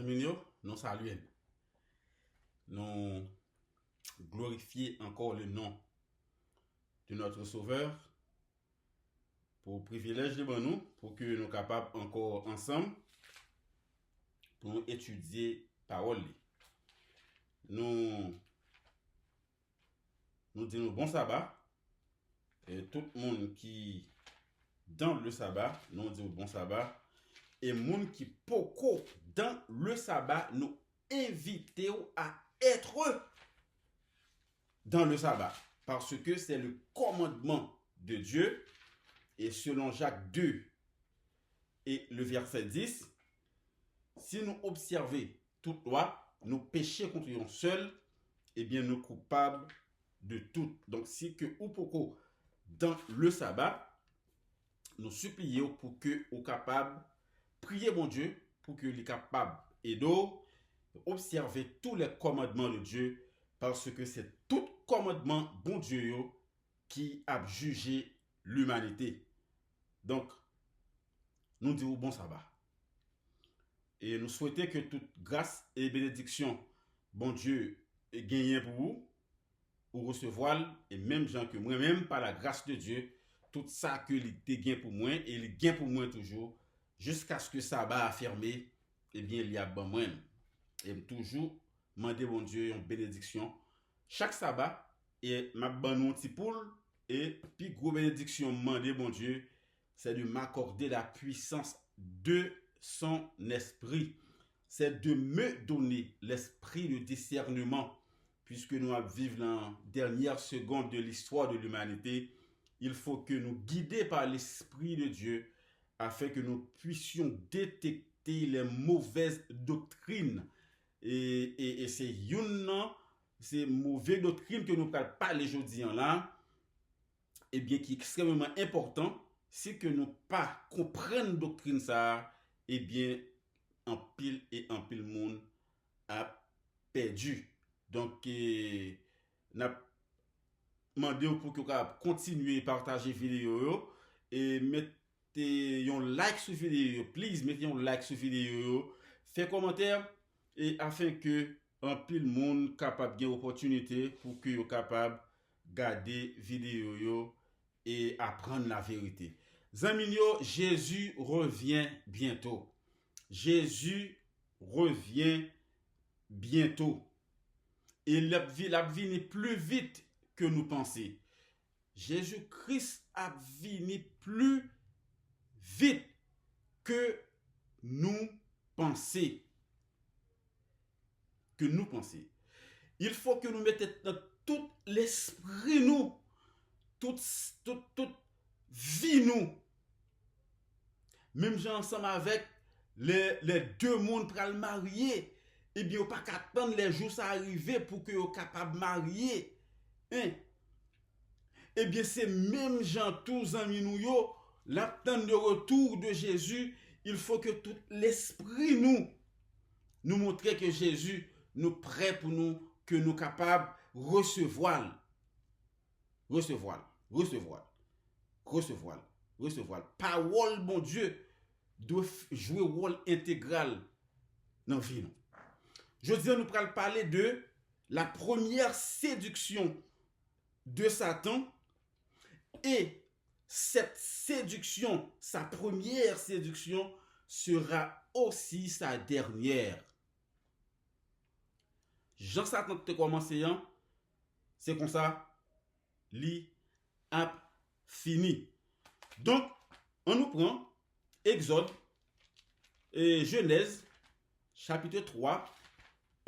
amis, nous saluons. Nous glorifions encore le nom de notre Sauveur pour le privilège de nous, pour que nous soyons capables encore ensemble pour nous étudier la parole. Nous disons bon sabbat. Et tout le monde qui dans le sabbat, nous disons bon sabbat. Et les gens qui poko dans le sabbat, nous invitons à être dans le sabbat. Parce que c'est le commandement de Dieu. Et selon Jacques 2 et le verset 10, si nous observons toute loi, nous péchons contre nous seuls, et bien nous coupables de tout. Donc si que ou poko dans le sabbat, nous supplions pour que vous capable prier mon Dieu pour que vous capable et d'observer tous les commandements de Dieu parce que c'est tout commandement bon Dieu qui a jugé l'humanité. Donc nous disons bon sabbat. Et nous souhaitons que toute grâce et bénédiction bon Dieu gagne pour vous ou recevoir et même gens que moi-même par la grâce de Dieu tout ça que il gagne pour moi et il gagne pour moi toujours jusqu'à ce que sabbat a fermé et bien il y a bon moi et toujours demander bon Dieu une bénédiction chaque sabbat et m'a ban un petit poule et puis gros bénédiction demander bon Dieu c'est de m'accorder la puissance de son esprit, c'est de me donner l'esprit de discernement puisque nous vivons dans la dernière seconde de l'histoire de l'humanité. Il faut que nous guidés par l'Esprit de Dieu afin que nous puissions détecter les mauvaises doctrines. Et c'est ces mauvaises doctrines que nous parlons pas les aujourd'hui là, et bien qui est extrêmement important, c'est que nous pas comprendre doctrine ça, et bien en pile monde a perdu. Donc n'a demandé pour que vous continuer à partager vidéo et mettez un like sur vidéo, please mettez un like sur vidéo, fait commentaire et afin que un pile monde capable gain opportunité pour que vous capable garder vidéo et apprendre la vérité. Zami yo, Jésus revient bientôt. Jésus revient bientôt. Et la vie n'est plus vite que nous pensons. Jésus-Christ a venu plus vite que nous pensons. Il faut que nous mettions dans tout l'esprit nous, toute vie nous. Même ensemble avec les deux mondes pour le marier. Eh bien, pas qu'attendre les jours ça arriver pour que vous capable de marier. Hein? Eh bien, c'est même gens tous amis nous yo, l'attente de retour de Jésus, il faut que tout l'esprit nous montre que Jésus nous prêt pour nous, que nous capables recevoir. Parole, bon Dieu, doit jouer un rôle intégral dans la vie. Je dis, nous allons parler de la première séduction de Satan et cette séduction, sa première séduction sera aussi sa dernière. Jean Satan te commencé, c'est comme ça, li a fini. Donc, on nous prend Exode et Genèse, chapitre 3,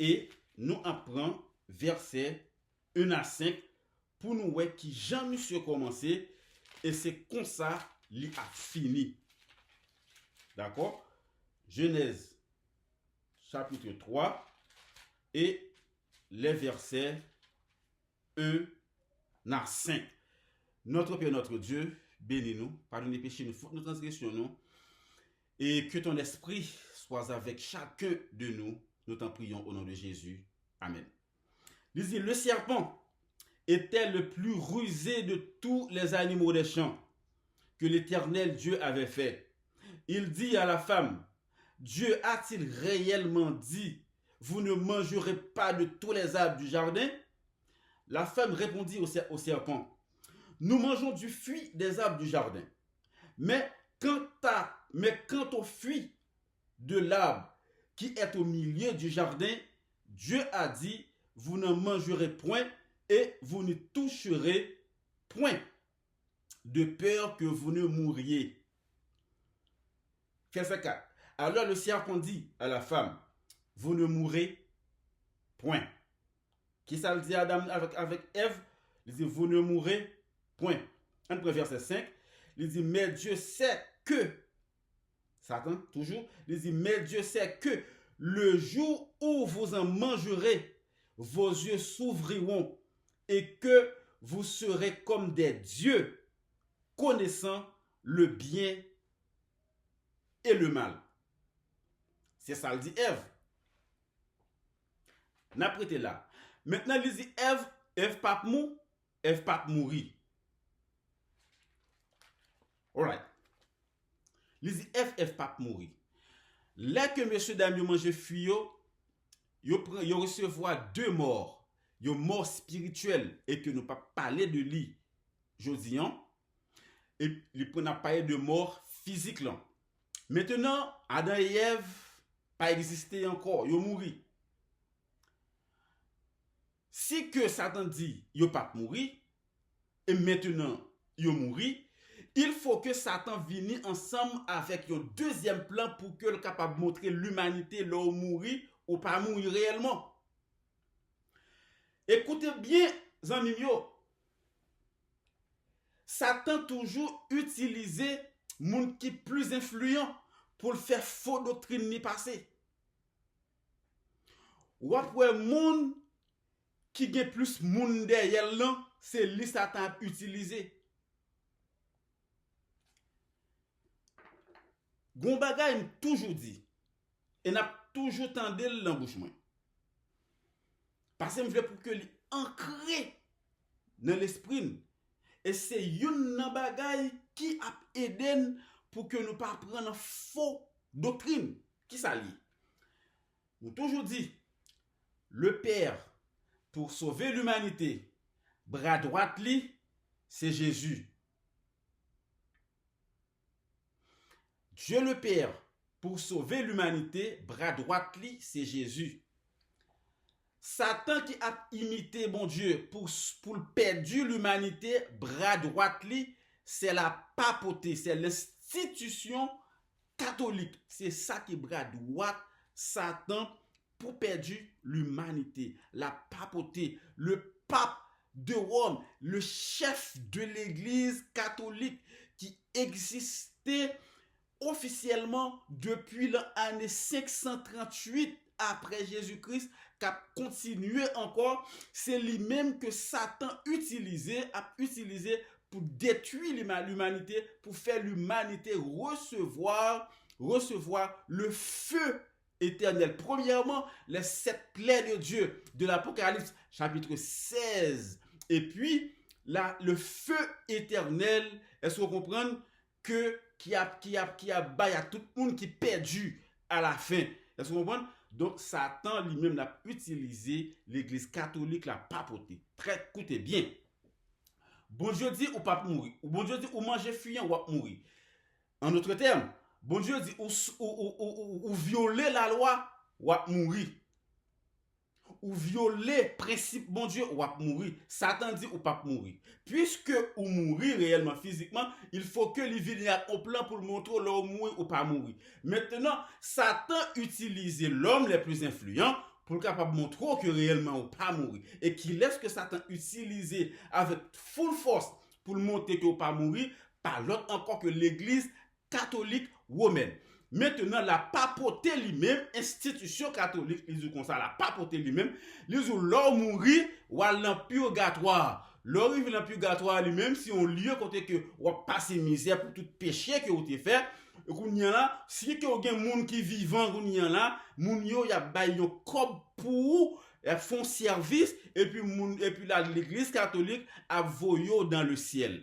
et nous apprenons versets 1 à 5 pour nous voir qui Jean-Monsieur commencé et c'est comme ça qu'il a fini. D'accord? Genèse chapitre 3 et les versets 1 à 5. Notre Père, notre Dieu, bénis-nous, pardonne les péchés, nous fautes, nos transgressions, nous, et que ton esprit soit avec chacun de nous. Nous t'en prions au nom de Jésus. Amen. Lisez, le serpent était le plus rusé de tous les animaux des champs que l'Éternel Dieu avait fait. Il dit à la femme, Dieu a-t-il réellement dit, vous ne mangerez pas de tous les arbres du jardin? La femme répondit au serpent, nous mangeons du fruit des arbres du jardin. Mais quant au fruit de l'arbre qui est au milieu du jardin, Dieu a dit, vous ne mangerez point et vous ne toucherez point, de peur que vous ne mouriez. Verset 4. Alors le serpent dit à la femme, vous ne mourrez point. Qui ça le dit Adam avec Ève? Il dit, vous ne mourrez point. Entre verset 5, il dit, mais Dieu sait que, Satan, toujours, il dit, mais Dieu sait que le jour où vous en mangerez, vos yeux s'ouvriront et que vous serez comme des dieux, connaissant le bien et le mal. C'est ça, le dit Ève. N'a prêté là. Maintenant, il dit Ève pas mou, Ève pas mourir. Alright. Il dit Ève pas mourir. Là que monsieur dame yo mange fruit yo recevoir deux morts. Yo mort spirituelle et que nous pas parler de lui jodi an. Et il n'a pas de mort physique là. Maintenant, Adam et Ève pas existé encore, yo mouri. Si que Satan dit yo pas mourir et maintenant yo mouri, il faut que Satan vienne ensemble avec un deuxième plan pour que le capable de montrer l'humanité là où mourir ou pas mourir réellement. Écoutez bien, amis yo. Satan toujours utilisé moun qui plus influent pour le faire faux doctrine ni passer. Ou après moun qui gen plus moun derrière là, c'est lui Satan a utilisé. Gon bagay m toujours dit et n'a toujours tendé l'embouchement. Parce que je veux pour que li ancré dans l'esprit. Et c'est une bagay qui a aidé pour que nous pas prendre faux doctrine qui s'allie. Nous toujours dit le Père pour sauver l'humanité, bras droit li, c'est Jésus. Dieu le Père pour sauver l'humanité, bras droit li, c'est Jésus. Satan qui a imité bon Dieu pour perdre l'humanité, bras droit li, c'est la papauté, c'est l'institution catholique. C'est ça qui bras droit Satan pour perdre l'humanité. La papauté, le pape de Rome, le chef de l'église catholique qui existait officiellement depuis l'année 538 après Jésus-Christ, qui a continué encore, c'est lui-même que Satan a utilisé pour détruire l'humanité, pour faire l'humanité recevoir le feu éternel. Premièrement, les 7 plaies de Dieu de l'Apocalypse, chapitre 16. Et puis, là, le feu éternel, est-ce que vous comprenez que qui a bail à tout le monde qui est perdu à la fin. Est-ce que vous comprenez? Donc, Satan lui-même a utilisé l'église catholique, la papauté. Très, écoutez bien. Bon Dieu dit ou pas mourir. Ou bon Dieu dit ou manger fuyant ou mourir. En d'autres termes, bon Dieu dit ou violer la loi ou mourir. Ou violer principe bon Dieu ou mourir. Satan dit ou pas mourir. Puisque ou mourir réellement physiquement, il faut que les vienne au plan pour montrer l'homme mourir ou pas mourir. Maintenant, Satan utilise l'homme les plus influents pour capable montrer que réellement ou pas mourir et qui laisse que Satan utiliser avec full force pour montrer que ou pas mourir par l'autre encore que l'église catholique romaine. Maintenant, la papauté lui-même, institution catholique, ils disent comme ça, la papauté lui-même, ils disent l'homme mourir ou à l'empurgatoire. L'homme arrive dans purgatoire lui-même, si on lieu côté que ou passer misère pour tout péché que vous avez fait, et qu'on y a là, si que vous avez un monde qui vivant, qu'on y a là, moun yo y a bay yo kob pour font service et puis l'église catholique a voyo dans le ciel.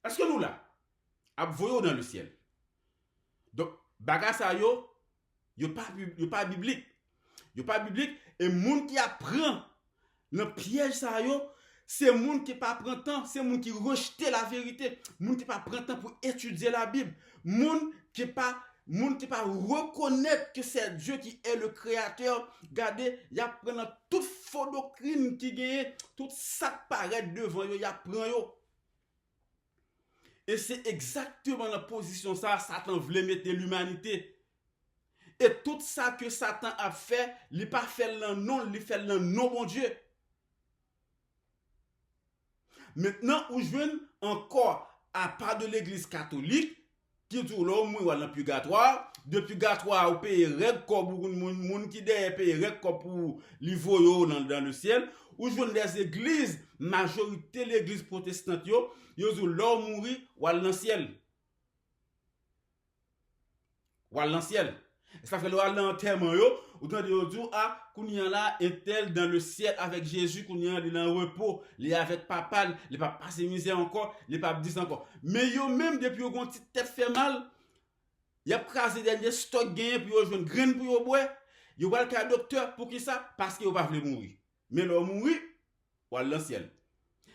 Est-ce que nous là a voyo dans le ciel? Baga sa yo pas biblique. Yo pas biblique et moun qui apprend le piège ça yo, c'est moun qui pas prend temps, c'est moun qui rejette la vérité, moun qui pas prend temps pour étudier la Bible, moun qui pas reconnaître que c'est Dieu qui est le créateur. Regardez, il apprend toute faux doctrine qui gagne, tout ça paraît devant yo, il apprend yo. Et c'est exactement la position ça Satan voulait mettre l'humanité. Et tout ça que Satan a fait, il n'a pas fait le nom, il fait le nom mon Dieu. Maintenant, où je viens encore à part de l'église catholique, qui dit là, moi, dans le purgatoire, de purgatoire, au pays règle comme pour moun qui derrière pays règle comme pour l'ivro dans le ciel, où je viens des églises, majorité l'église protestante, yo dit là, mourir, ou dans le ciel. Ou dans le ciel. Ça fait là, l'enterrement, yo, ou dans de dire, ah, qu'on y a là, est-elle dans le ciel avec Jésus, qu'on y a dans le repos, les avec papa, les pas passer misère encore, les pas dire encore. Mais yo même depuis yon petite tête fait mal, y a crasé dernier stock gagné pour yo joindre graine pour yo boire, yo va le docteur pour qui ça parce que yo pas veut mourir. Mais là mourir, ou dans le ciel.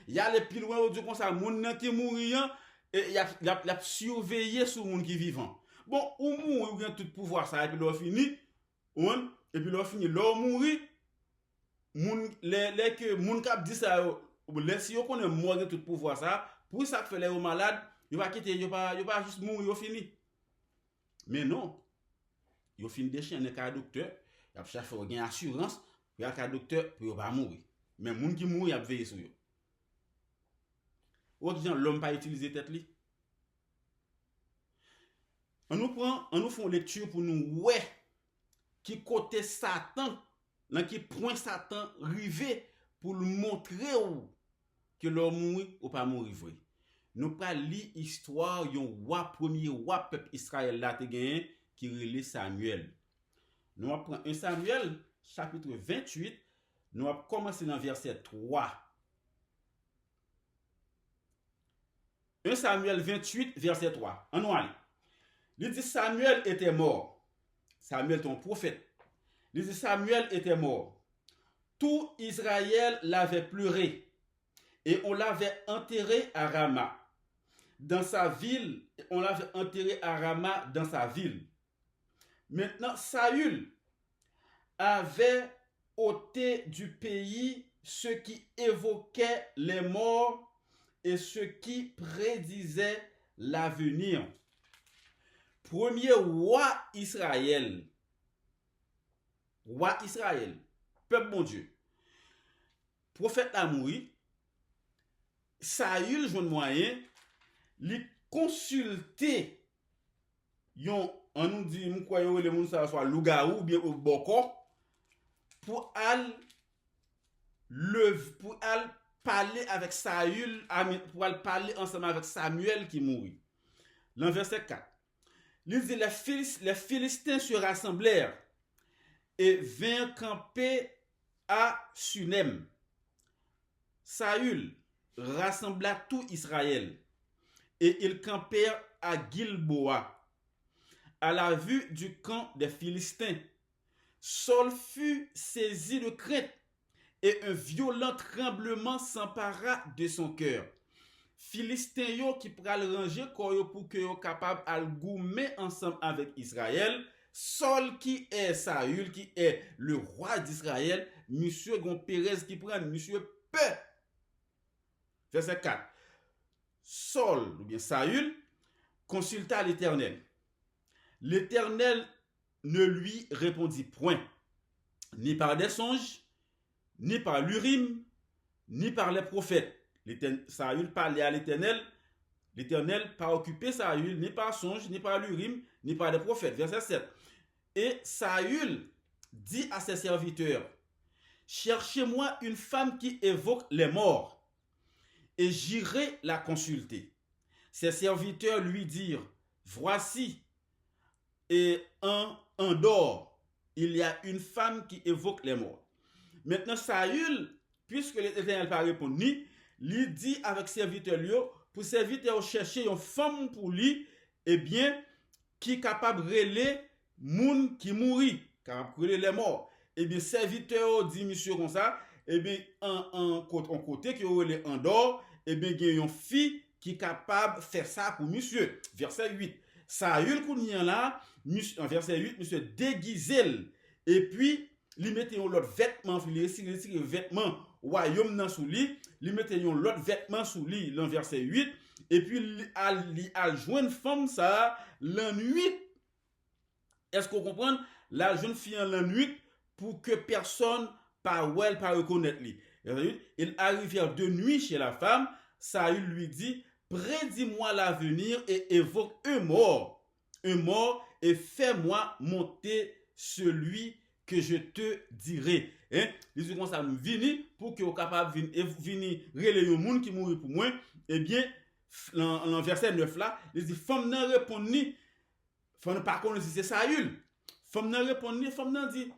Y a les plus loin ou dit comme ça, moun qui mourir et y a surveiller sur moun qui vivant. Bon, ou mourir ou bien tout pouvoir ça et puis là fini, et puis là fini, là mourir, les que moun k'ap dit ça, les si yo connaît mort de tout pouvoir ça, pour ça fait les malades, yo va quitter, yo pas juste mourir, yo fini. Mais non, yo fini déchaîner ka docteur, y a chercher une assurance, y a ka docteur pour yo pas mourir. Mais moun qui mourir, y a veiller sur yo. Ou gens l'homme pas utiliser tête li. On nous fait une lecture pour nous ouais qui côté Satan, dans qui point Satan rivé pour lui montrer que l'homme mourir ou pas mourir vrai. Nous pas lire histoire yon premier roi peuple Israël là te gagné qui relé Samuel. Nous apprenons 1 Samuel chapitre 28, nous allons commencer dans verset 3. 1 Samuel 28 verset 3. On nous allons. Il dit Samuel était mort. Samuel ton prophète. Il dit Samuel était mort. Tout Israël l'avait pleuré et on l'avait enterré à Rama. Dans sa ville, on l'avait enterré à Rama dans sa ville. Maintenant, Saül avait ôté du pays ceux qui évoquaient les morts et ceux qui prédisaient l'avenir. Premier roi Israël, peuple bon Dieu, prophète a mouru, Saül joue moyen, li consulter yon, on nous dit, nous croyons les moun ça soit lougaou ou bien au boko, pour al parler avec Saül, pour al parler ensemble avec Samuel qui mourut. Dans verset 4. Il dit les Philistins se rassemblèrent et vinrent camper à Sunem. Saül rassembla tout Israël et ils campèrent à Gilboa. À la vue du camp des Philistins, Saul fut saisi de crainte et un violent tremblement s'empara de son cœur. Philistin yo qui pral ranger koyo pour que yo capable al goumer ensemble avec Israël. Saul qui est Saül qui est le roi d'Israël, monsieur gon Pérez qui prend monsieur peur. Verset 4. Saul ou bien Saül consulta l'Éternel. L'Éternel ne lui répondit point, ni par des songes, ni par l'Urim, ni par les prophètes. Saül parlait à l'Éternel, l'Éternel pas occupé Saül, ni par songe, ni par l'Urim, ni par les prophètes. Verset 7. Et Saül dit à ses serviteurs, cherchez-moi une femme qui évoque les morts, et j'irai la consulter. Ses serviteurs lui dirent, voici, et en dehors, il y a une femme qui évoque les morts. Maintenant, Saül, puisque l'Éternel pas répondu, lui dit avec serviteur lui, pour serviteur chercher une femme pour lui, eh bien, qui capable relais moun qui mourit, capable relais les morts. Eh bien, serviteur dit monsieur comme ça, eh bien, en côté qui relais en dehors, eh bien, il y a une fille qui est capable de faire ça pour monsieur. Verset 8. Saül kounien là, en verset 8, monsieur déguisé. Et puis, il mettait l'autre vêtement, il retire vêtement royaume nan sous lui, il mettait l'autre vêtement sous lui, dans verset 8, et puis il a joint une femme ça la nuit. Est-ce qu'on comprend? La jeune fille en la nuit pour que personne pas well pas reconnaître lui. Il arrive de nuit chez la femme, Saül lui dit prédis-moi l'avenir et évoque un mort, et fais-moi monter celui que je te dirai. Hein? Il dit comme ça, vini pour que vous capable venir relayer le monde qui mourit pour moi. Eh bien, dans verset 9 là, il dit femme n'a répondu, femme pas connaître si c'est Saül. Femme n'a répondu, femme n'a dit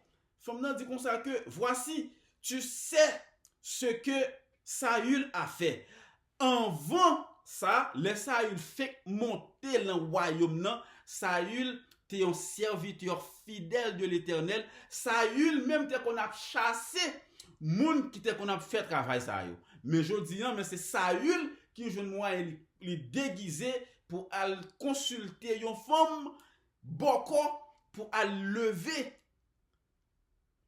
comme ça que voici, tu sais ce que Saül a fait. Avant ça, le Saül fait monter le royaume nan, Saül t'es un serviteur fidèle de l'Éternel. Saül même t'es qu'on a chassé moun qui t'es qu'on a fait travail ça yo. Mais je dis mais c'est Saül qui jeune moi il déguisé pour aller consulter une femme boko pour aller lever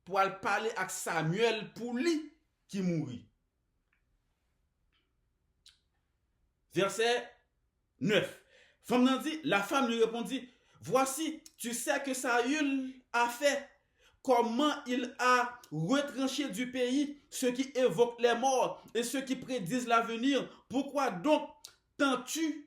pour aller parler avec Samuel pour lui qui mourit. Verset 9. La femme lui répondit, voici, tu sais que Saül a fait, comment il a retranché du pays ceux qui évoquent les morts et ceux qui prédisent l'avenir. Pourquoi donc tends-tu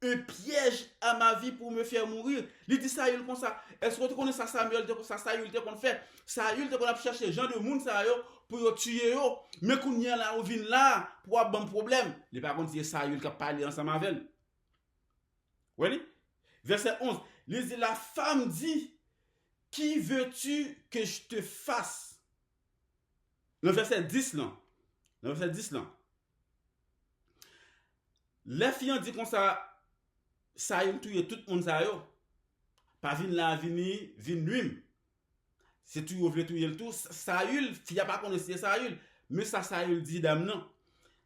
un piège à ma vie pour me faire mourir? Il dit Saül comme ça. Est-ce que tu connais ça, Samuel, ça, Saül, qu'on fait? Saül, qu'on a cherché les gens de monde, ça, pour tuer, mais qu'on y a là, on vient là, pour avoir un problème. Les parents disent Saül qui a parlé ensemble avec elle. Oui? Verset 11. La femme dit, qui veux-tu que je te fasse? Le verset 10 là. Les filles dit comme ça, Saül touye tout le monde ça yo. Pas vin la vini nuit. C'est tout vle touye le tout. Saül, fille a pas connaissé Saül, mais ça Saül dit dame non.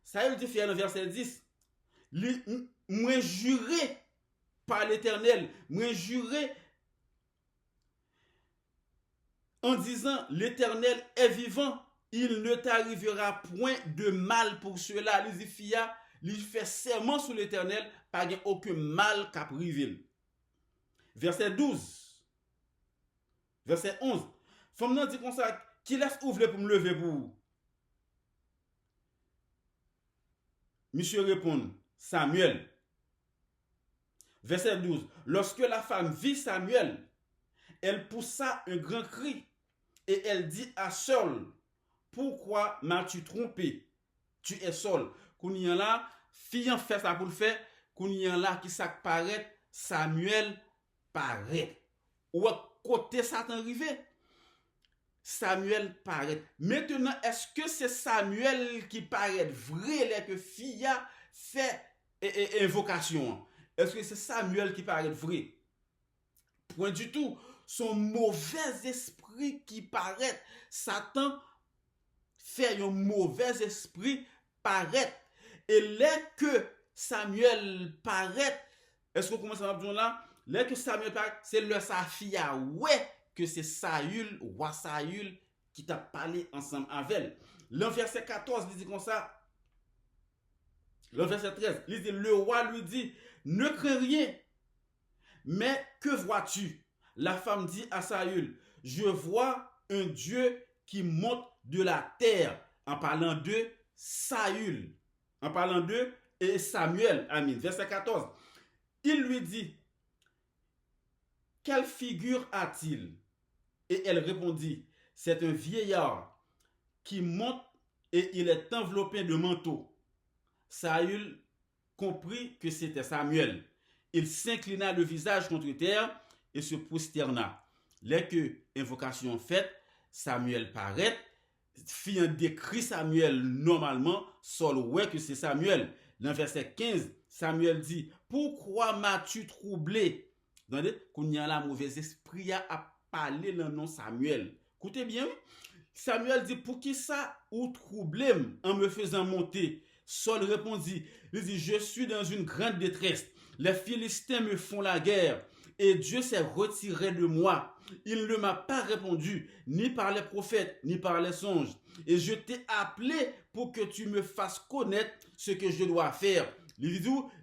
Saül dit fille dans verset 10. Moi juré par l'Éternel, moi juré en disant l'Éternel est vivant, il ne t'arrivera point de mal pour cela. Les filles, il fait serment sur l'Éternel, pas aucun mal qu'a privé. Verset 12. Verset 11. Femme nan dit comme ça, qui laisse ouvrir pour me lever pour vous? Monsieur répond, Samuel. Verset 12. Lorsque la femme vit Samuel, elle poussa un grand cri et elle dit à Saul, pourquoi m'as-tu trompé? Tu es Saul. Kounya là, fille en fait ça pour le faire, kounya là qui ça paraît, Samuel paraît. Ou à côté Satan arrivé, Samuel paraît. Maintenant, est-ce que c'est Samuel qui paraît vrai là que fille a fait invocation? Est-ce que c'est Samuel qui paraît vrai? Point du tout. Son mauvais esprit qui paraît. Satan fait un mauvais esprit paraître. Et là que Samuel paraît, est-ce qu'on commence à dire là? Là que Samuel paraît, c'est le Safia. Ouais, que c'est Saül, roi Saül, qui t'a parlé ensemble avec elle. Le verset 14, il dit comme ça. Le verset 13, il dit, le roi lui dit, ne crains rien, mais que vois-tu? La femme dit à Saül, je vois un Dieu qui monte de la terre, en parlant de Saül, en parlant de Samuel, amin. Verset 14, il lui dit, quelle figure a-t-il? Et elle répondit, c'est un vieillard qui monte et il est enveloppé de manteau. Saül comprit que c'était Samuel. Il s'inclina le visage contre terre et se prosterna. Dès que invocation faite, Samuel paraît, fit décrit Samuel normalement, Saul ouais que c'est Samuel. Dans verset 15, Samuel dit, pourquoi m'as-tu troublé Attendez, qu'on y a la mauvais esprit a parlé le nom Samuel. Écoutez bien, Samuel dit, pour qui ça ou troublé en me faisant monter? Saul répondit, il dit, je suis dans une grande détresse. Les Philistins me font la guerre et Dieu s'est retiré de moi. Il ne m'a pas répondu, ni par les prophètes, ni par les songes. Et je t'ai appelé pour que tu me fasses connaître ce que je dois faire.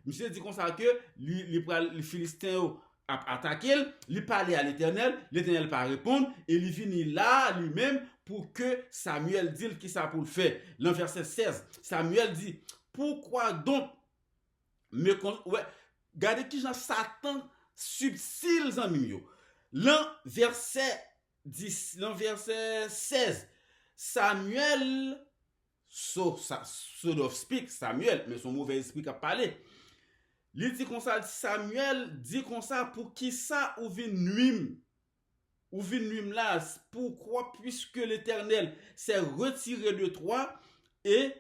Monsieur dit comme ça que les Philistins attaqué, il parlait à l'Éternel pas répondre, et il finit là lui-même pour que Samuel dise qui ça pour le faire. Dans verset 16, Samuel dit, pourquoi donc regardez qui genre Satan subtil amis yo. L'an verset 16, Samuel so of speak Samuel, mais son mauvais esprit qui a parlé. Il dit comme ça, Samuel dit comme ça, pour qui ça ou vin nuim? Ou vin nuim là? Pourquoi? Puisque l'Éternel s'est retiré de toi et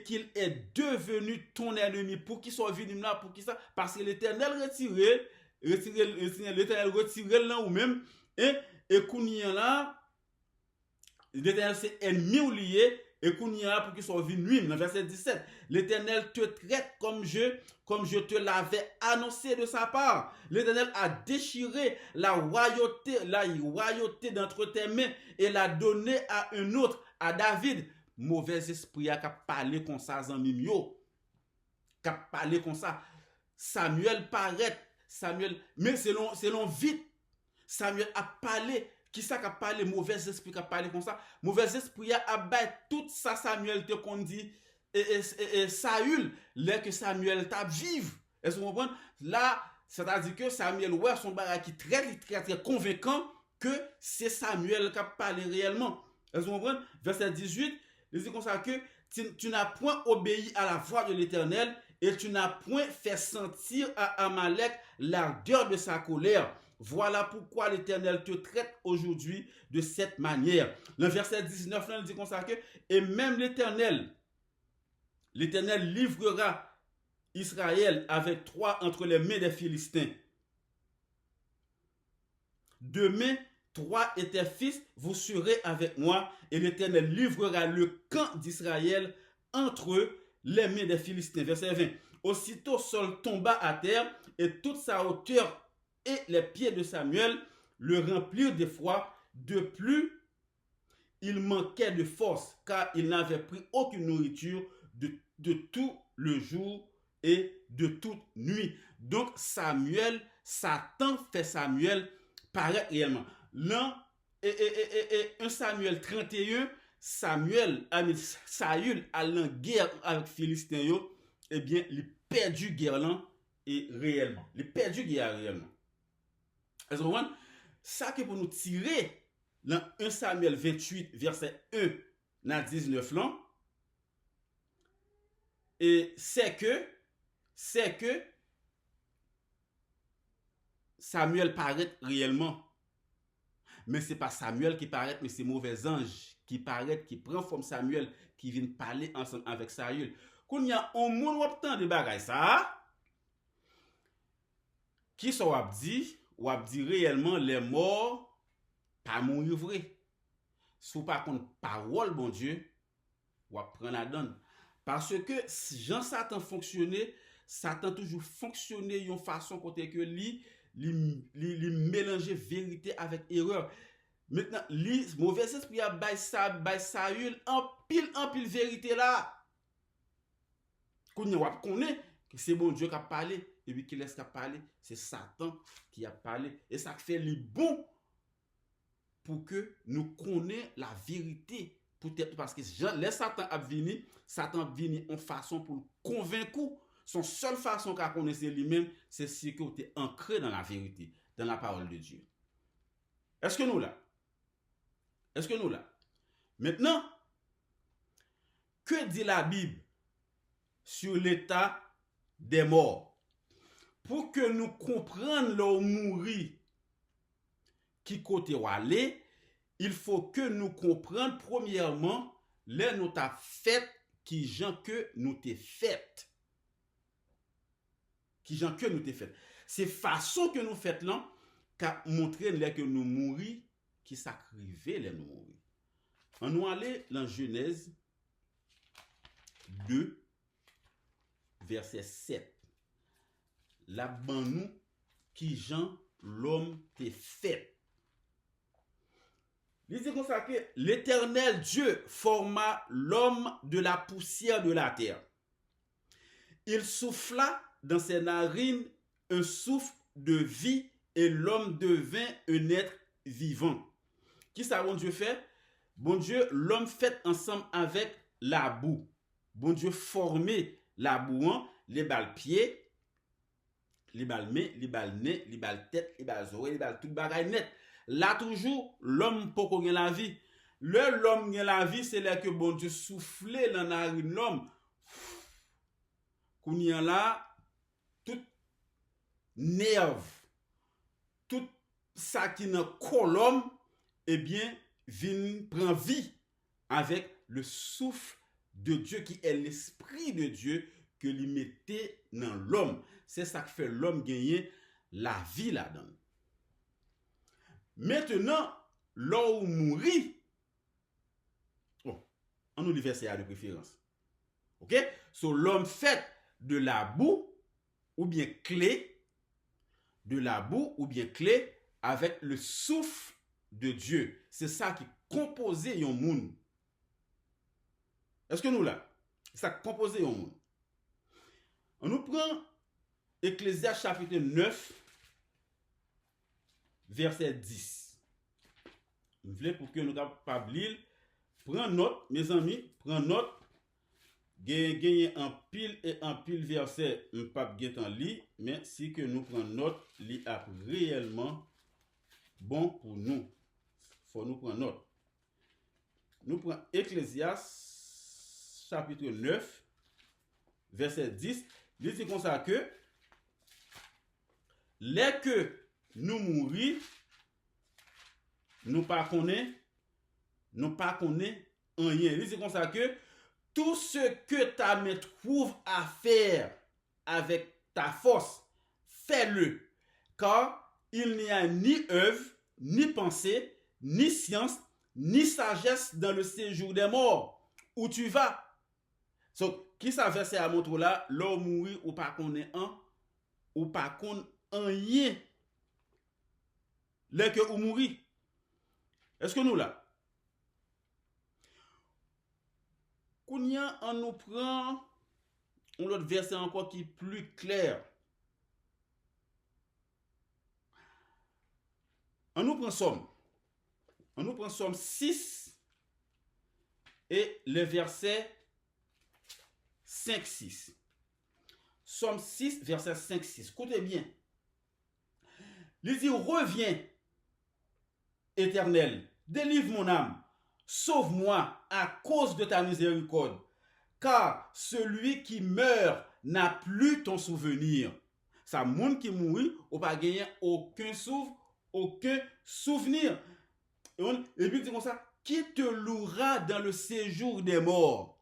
qu'il est devenu ton ennemi. Pour qui soit vin nuim là? Pour qui ça? Parce que l'Éternel retiré là ou même et qu'on y a là, l'Éternel s'est ennemi ou lié. Et qu'on y a pour qu'il soit venu, dans verset 17, l'Éternel te traite comme je te l'avais annoncé de sa part. L'Éternel a déchiré la royauté d'entre tes mains et l'a donné à un autre, à David. Mauvais esprit a parlé comme ça, Zanmimio. Qu'a parlé comme ça. Samuel paraît, mais selon vite, Samuel a parlé. Qui ça qui a parlé, mauvais esprit qui a parlé comme ça? Mauvais esprit a abattu tout ça Samuel te qu'on dit et Saül, là que Samuel t'a vive. Est-ce que vous comprenez? Là, c'est-à-dire que Samuel ouais son bagage qui très convaincant que c'est Samuel qui a parlé réellement. Est-ce que vous comprenez? Verset 18, il dit comme ça que tu n'as point obéi à la voix de l'Éternel et tu n'as point fait sentir à Amalek l'ardeur de sa colère. Voilà pourquoi l'Éternel te traite aujourd'hui de cette manière. Le verset 19, là, il dit comme ça que, et même l'Éternel livrera Israël avec toi entre les mains des Philistins. Demain, toi et tes fils, vous serez avec moi, et l'Éternel livrera le camp d'Israël entre les mains des Philistins. Verset 20. Aussitôt Saul tomba à terre, et toute sa hauteur et les pieds de Samuel le remplirent d'effroi. De plus, il manquait de force, car il n'avait pris aucune nourriture de tout le jour et de toute nuit. Donc Satan fait Samuel paraître réellement. Là, 1 Samuel 31, Saül a en guerre avec Philistin, eh bien, il perdu guerre là et réellement. Il perdu guerre réellement. Est-ce que vous comprenez? Ça que pour nous tirer dans 1 Samuel 28, verset 1 à 19 là, et c'est que Samuel paraît réellement. Mais ce n'est pas Samuel qui paraît, mais c'est mauvais ange qui paraît, qui prend forme Samuel, qui vient parler ensemble avec Saül. Quand il y a un monde qui obtient de bagaille ça, qui soit dit réellement les morts pas mourir vrai. Si vous pas contre parole bon Dieu, ou prendre la donne. Parce que Jean Satan fonctionnait, Satan toujours fonctionnait d'une façon côté que lui mélanger vérité avec erreur. Maintenant, lui mauvais esprit a bay Saül en pile vérité là. Qu'on connaît que c'est bon Dieu qui a parlé et puis qui laisse qui a parlé, c'est Satan qui a parlé et ça fait le bon pour que nous connaissions la vérité. Peut-être parce que les Satan a venu en façon pour le convaincre. Son seule façon qu'à connaître lui-même, c'est si que tu es ancré dans la vérité, dans la parole de Dieu. Est-ce que nous là? Maintenant, que dit la Bible sur l'état des morts? Pour que nous comprenions leur mourir, qui côté ou aller, il faut que nous comprenions premièrement les nous t'a fait qui gens que nous t'ai fait. Qui gens que nous t'ai fait. c'est façon que nous faites là, qu'a montré que nous mourir, qui sacrifiait les nous mourir. On nous aller dans Genèse 2, verset 7. La ban nous qui Jean l'homme t'est fait. Il dit comme ça que l'Éternel Dieu forma l'homme de la poussière de la terre. Il souffla dans ses narines un souffle de vie et l'homme devint un être vivant. Qui ça bon Dieu fait? Bon Dieu, l'homme fait ensemble avec la boue. Bon Dieu formé la boue, les balles pieds, les balles mains, les balles nez, les balles tête, les balles oreilles, les balles tout bagaille net. Là toujours, l'homme peut qu'on la vie. L'homme a la vie, c'est là que bon Dieu soufflait dans la narine l'homme. Qu'on y a là, tout nerve, tout ça qui n'a colonne, eh bien, vient prend vie avec le souffle de Dieu qui est l'esprit de Dieu que lui mettait dans l'homme. C'est ça qui fait l'homme gagner la vie là-dedans. Maintenant, l'homme mourit. Bon, on nous dit verset de préférence. OK? So l'homme fait de la boue ou bien clé, de la boue ou bien clé avec le souffle de Dieu. C'est ça qui composait un monde. Est-ce que nous là? Ça composait un monde. On nous prend Ecclésiaste chapitre 9, verset 10. Je voulais pour que nous capables lire. Prends note, mes amis, prends note. Gagner en pile et en pile verset, on pas en lit, mais si que nous prenons note, li a réellement bon pour nous. Faut nous prendre note. Nous prenons Ecclésiaste chapitre 9, verset 10. Il dit comme ça que les que nous mourir, nous pas connaît rien. Il dit comme ça que tout ce que ta main trouve à faire avec ta force, fais-le. Car il n'y a ni œuvre, ni pensée, ni science, ni sagesse dans le séjour des morts. Où tu vas? So, qui ça verset à montre là, l'homme mourir ou pas connaît un, ou pas connaît rien. Là que ou mourir. Est-ce que nous là? Kounia, on nous prend un autre verset encore qui est plus clair. On nous prend Somme. On nous prend Somme 6 et le verset 5-6. Somme 6, verset 5-6. Écoutez bien. Il dit, reviens, Éternel, délivre mon âme. Sauve-moi à cause de ta miséricorde, car celui qui meurt n'a plus ton souvenir. Ça, monde qui mourit, ou pas gagner aucun souvenir. Et puis, c'est comme ça, qui te louera dans le séjour des morts?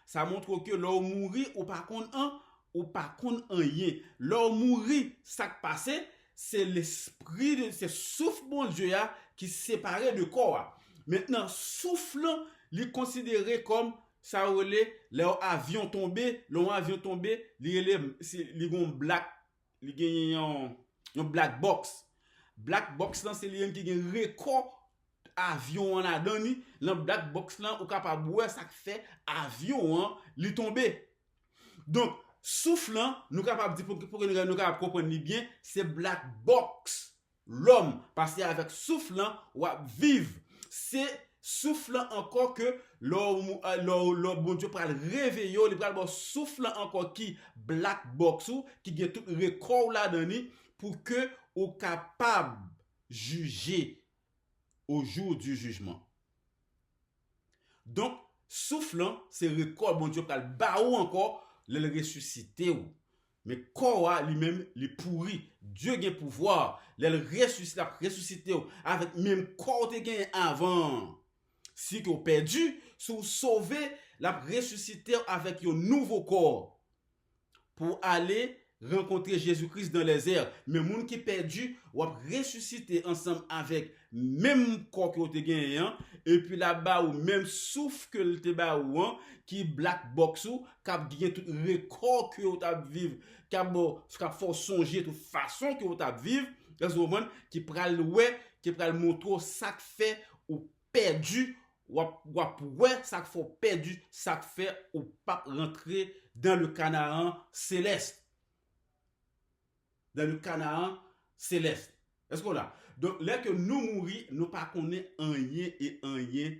Ça montre que l'homme mourit, ou pas qu'on un, ou pas qu'on rien. L'homme mourit, ça qui passe, c'est l'esprit de ce souffle bon Dieu qui séparait de corps. Maintenant, soufflant, il est considéré comme ça relait leur avion tombé, il y a un black box. Black box là c'est lui qui a un record avion en a donné, dans black box là ou capable voir ça fait avion li tombé. Donc soufflant, nous capable dire pour que nous capable comprendre bien, c'est black box. L'homme parce qu'avec soufflant ou vivre, c'est soufflant encore que le bon Dieu pour réveiller, il va soufflant encore qui black box ou qui get tout record là dedans pour que ou capable juger au jour du jugement. Donc soufflant c'est record bon Dieu pour baou encore le ressusciter ou. Mais corps lui-même les pourri. Dieu a pouvoir le ressusciter avec même corps te gain avant. Si tu perdu, sous sauver la ressusciter avec un nouveau corps pour aller rencontrer Jésus-Christ dans les airs, mais moun qui perdu, ou ressuscité ensemble avec même corps que vous gagné, et puis là-bas, ou même souffle que le ba ou qui black box ou, qui a gagné tout record que vous avez vivre, qui a fait songer toute façon que vous avez vivre, qui pral ouais, qui pral montrer ça fait ou perdu, ou ouais, ça fait perdu, ça fait ou pas rentrer dans le Canaan céleste. Dans le Canaan céleste. Est-ce qu'on a? Donc, là que nous mourir, nous pas connaît rien et rien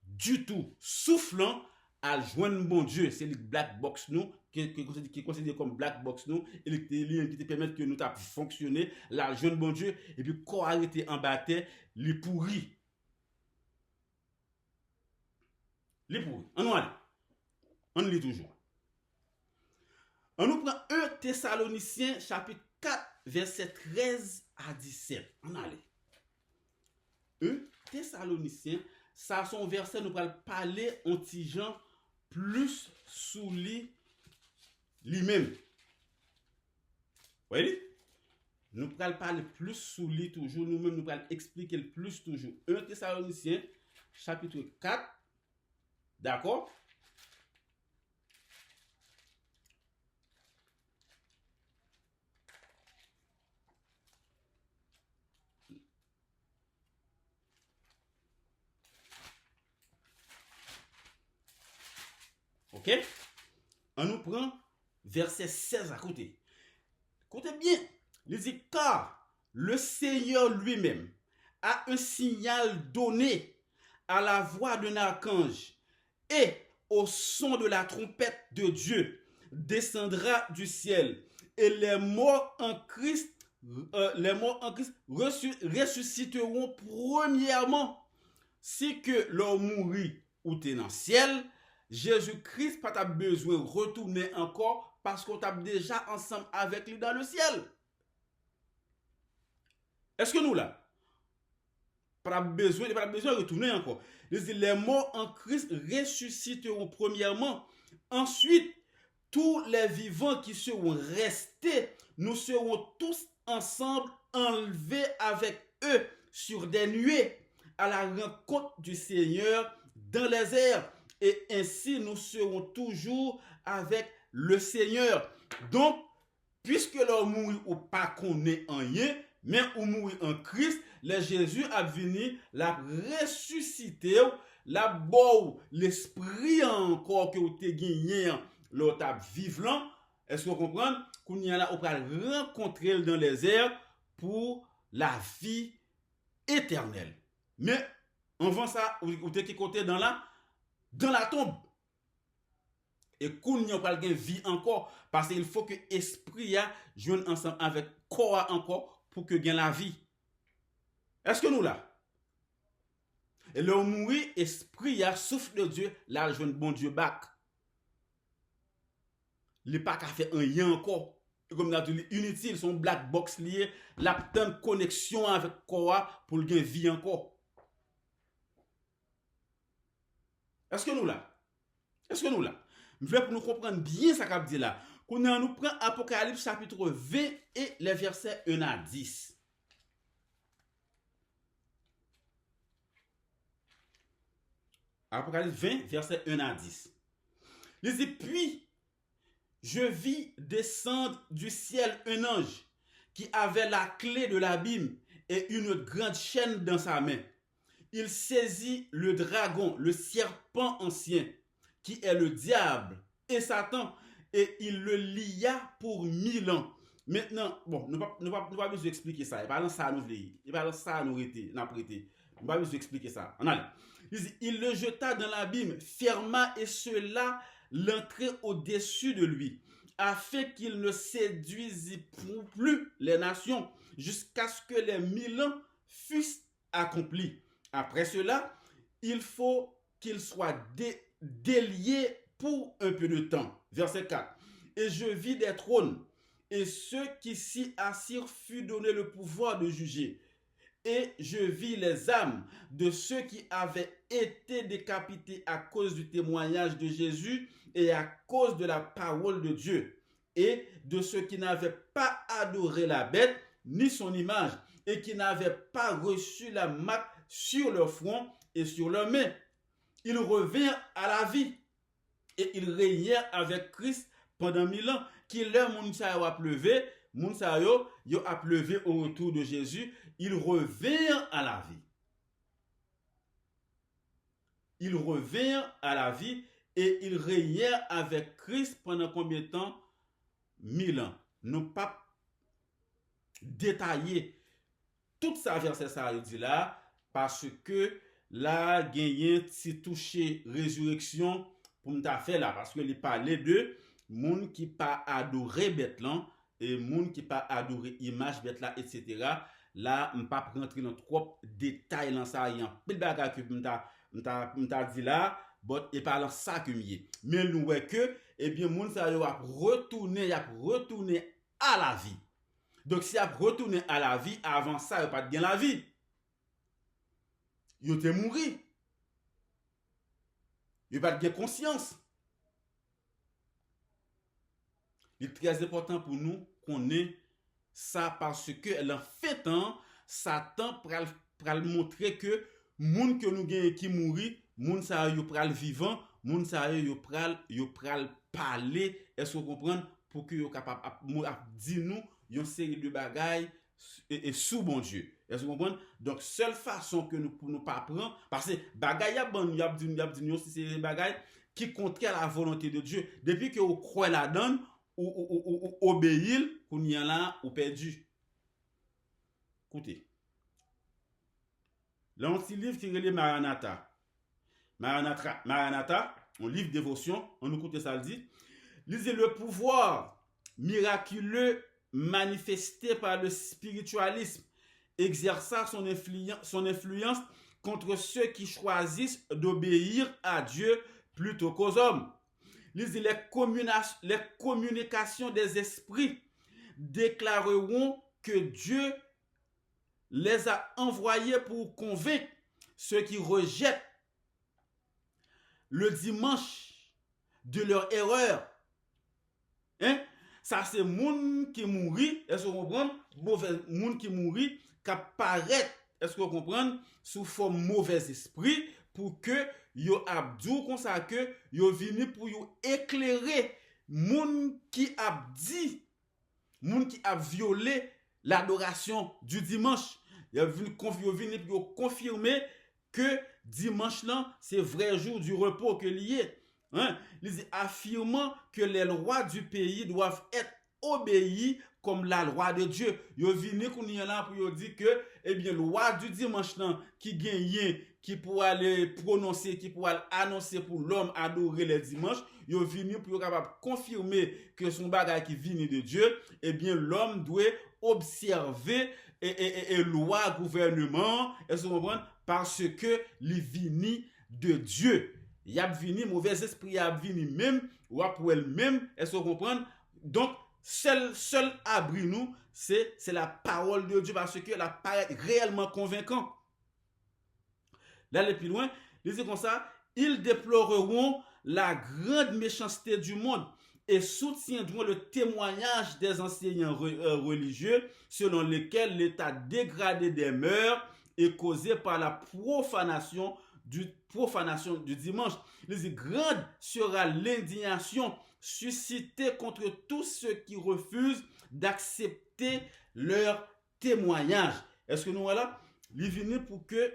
du tout. Soufflant à joindre bon Dieu. C'est le black box nous, qui est considéré comme black box nous, et qui te permet que nous t'a fonctionner, la joindre bon Dieu, et puis quand arrêter en bataille, les pourris. Les pourris. On lit toujours. On nous prend 1 Thessaloniciens chapitre 4, verset 13 à 17. On allait. 1 Thessaloniciens, ça son verset nous va parler en tigeant plus sous lui-même. Voyez? Nous allons parler plus sous lui toujours, nous-mêmes nous allons expliquer le plus toujours. 1 Thessaloniciens chapitre 4, d'accord? Ok? On nous prend verset 16 à côté. Écoutez bien. Il dit, car le Seigneur lui-même a un signal donné à la voix d'un archange et au son de la trompette de Dieu descendra du ciel et les morts en Christ ressusciteront premièrement. Si que leur mourit ou t'es dans le ciel, Jésus-Christ pas ta besoin de retourner encore parce qu'on t'a déjà ensemble avec lui dans le ciel. Est-ce que nous là? Pas besoin de retourner encore. Les morts en Christ ressusciteront premièrement. Ensuite, tous les vivants qui seront restés, nous serons tous ensemble enlevés avec eux sur des nuées à la rencontre du Seigneur dans les airs. Et ainsi, nous serons toujours avec le Seigneur. Donc, puisque l'on mourit ou pas qu'on est en rien, mais on mourit en Christ, le Jésus a venu la ressusciter, la beau l'esprit encore que vous avez gagné, l'autre vivant. Est-ce que vous comprenez? Qu'on y a là, on va rencontrer dans les airs pour la vie éternelle. Mais avant ça, vous êtes côté dans la tombe. Et qu'on n'y a pas de vie encore, parce qu'il faut que l'esprit joigne ensemble avec corps encore pour que gagne la vie. Est-ce que nous là? Et là, on mourit, esprit souffle de Dieu, là, joigne bon Dieu back. Il n'est pas qu'à faire un rien encore. Comme nous avons dit, inutile, son black box lié, la petite connexion avec corps pour gagner vie encore. Est-ce que nous là? Est-ce que nous là? Je veux pour nous comprendre bien ça qu'a dit là. Qu'on nous prend Apocalypse chapitre 20 et les versets 1 à 10. Apocalypse 20, versets 1 à 10. Il dit, puis je vis descendre du ciel un ange qui avait la clé de l'abîme et une grande chaîne dans sa main. Il saisit le dragon, le serpent ancien, qui est le diable et Satan, et il le lia pour 1000 ans. Maintenant, bon, nous ne va pas besoin d'expliquer ça. Il va ça nous veiller. Il va ça nous prêter. Nous va besoin d'expliquer ça. On allait. Il le jeta dans l'abîme, ferma et cela l'entrée au-dessus de lui, afin qu'il ne séduise plus les nations, jusqu'à ce que les 1000 ans fussent accomplis. Après cela, il faut qu'il soit délié pour un peu de temps. Verset 4. Et je vis des trônes, et ceux qui s'y assirent fut donné le pouvoir de juger. Et je vis les âmes de ceux qui avaient été décapités à cause du témoignage de Jésus et à cause de la parole de Dieu. et de ceux qui n'avaient pas adoré la bête ni son image et qui n'avaient pas reçu la marque sur leur front et sur leurs mains. Ils revinrent à la vie et ils régnèrent avec Christ pendant 1000 ans. Qui leur moun sa yo a pleuvé, moun sa yo a pleuvé au retour de Jésus, ils revinrent à la vie. Ils revinrent à la vie et ils régnèrent avec Christ pendant combien de temps? 1000 ans. Nous pas détaillé tout ça verset ça dit là parce que là gagné si touché résurrection pour nous faire là parce que il parlait de moun qui pas adoré bête là et moun qui pas adoré image bête là etc. Là on pas rentrer dans trop détails dans ça y a pile bagage que m'ta dit là but et parlant ça que mieux mais nous ouais que et bien moun ça y a retourner à la vie. Donc si a retourné à la vie avant ça y a pas de gain la vie. Yo te mouri. Yo pas de conscience. Il est très important pour nous qu'on ait ça parce que en fait Satan pral montrer que moun que nous gagne qui mouri, moun ça yo pral vivant, moun ça yo pral parler, est-ce que vous comprenez pour que yo capable dire nous une série de bagailles et sous bon Dieu. Est-ce que vous comprenez? Donc seule façon que nous pour nous pas prendre parce que bagaille a bon y a dit si c'est des bagailles qui contraire la volonté de Dieu. Depuis que vous croyez la donne ou obéir, qu'on y a là ou perdu. Écoutez. Là, on petit livre qui est Maranatha. Maranatha, un livre de dévotion, on écoute ça le dit. Lisez le pouvoir miraculeux manifesté par le spiritualisme, exerça son influence contre ceux qui choisissent d'obéir à Dieu plutôt qu'aux hommes. Lisez les communications des esprits déclareront que Dieu les a envoyés pour convaincre ceux qui rejettent le dimanche de leur erreur. Hein? Ça c'est moun qui mourit, est-ce que vous comprenez? Mauvais moun qui mourit, qui apparaît, est-ce que vous comprenez? Sous forme mauvais esprit pour que yo abdou comme ça que yo vini pour yo éclairer moun qui a dit, moun qui a violé l'adoration du dimanche. Yo vini pour confirmer que dimanche là c'est vrai jour du repos que lié. Hein? Ils affirmant que les lois du pays doivent être obéies comme la loi de Dieu. Yo vini qu'on y là pour dire que eh bien loi du dimanche là qui gagne qui pourra aller prononcer qui pourra annoncer pour l'homme adorer le dimanche, yo vini pour capable confirmer que son bagage qui vient de Dieu, eh bien l'homme doit observer et loi gouvernement, est-ce que vous comprenez? Parce que les vini de Dieu. Y a vini mauvais esprit y a vini même ou pour elle-même, est-ce que vous comprenez? Donc seul abri nous c'est la parole de Dieu parce que la paraît réellement convaincant. Là les plus loin, il dit comme ça, ils déploreront la grande méchanceté du monde et soutiendront le témoignage des enseignants religieux selon lesquels l'état dégradé des mœurs est causé par la profanation du dimanche. Il dit grande sera l'indignation suscitée contre tous ceux qui refusent d'accepter leur témoignage. Est-ce que nous voilà? Il vient pour que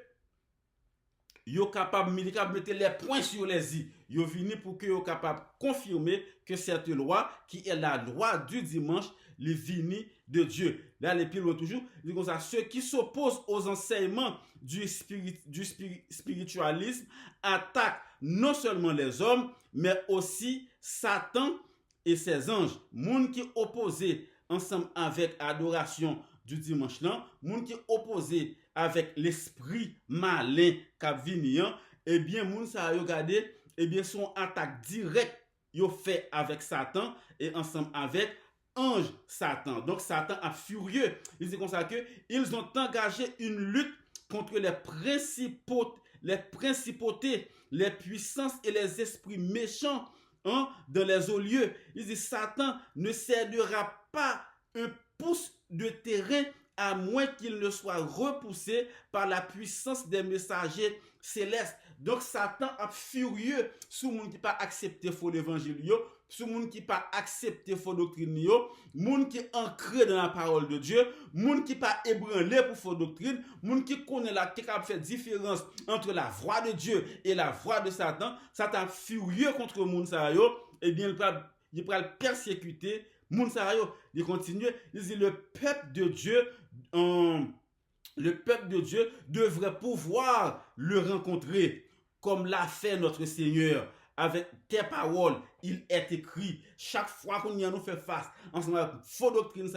yo capable mettre les points sur les i. Yo vini pour que yo capable confirmer que cette loi qui est la loi du dimanche, les vini de Dieu. Là les pires toujours, dit comme ça, ceux qui s'opposent aux enseignements du spiritualisme attaquent non seulement les hommes, mais aussi Satan et ses anges. Moun qui opposé ensemble avec adoration du dimanche là, moun qui opposé avec l'esprit malin k'ap vini, eh bien moun sa yo gade, eh bien son attaque directe yo fait avec Satan et ensemble avec ange Satan. Donc Satan a furieux. Il dit comme ça que ils ont engagé une lutte contre les principautés, les puissances et les esprits méchants dans les hauts lieux. Il dit, Satan ne cédera pas un pouce de terrain à moins qu'il ne soit repoussé par la puissance des messagers célestes. Donc, Satan est furieux sur les gens qui n'ont pas accepté faux évangile, sur les gens qui n'ont pas accepté faux doctrine, les gens qui sont ancrés dans la parole de Dieu, les gens qui n'ont pas ébranlé pour faux doctrine, les gens qui connaissent qui fait différence entre la voix de Dieu et la voix de Satan. Satan est furieux contre les gens, et bien, il va le persécuter. Il continue, il dit le peuple de Dieu devrait pouvoir le rencontrer comme l'a fait notre Seigneur. Avec tes paroles, il est écrit. Chaque fois qu'on nous fait face ensemble avec faux doctrine,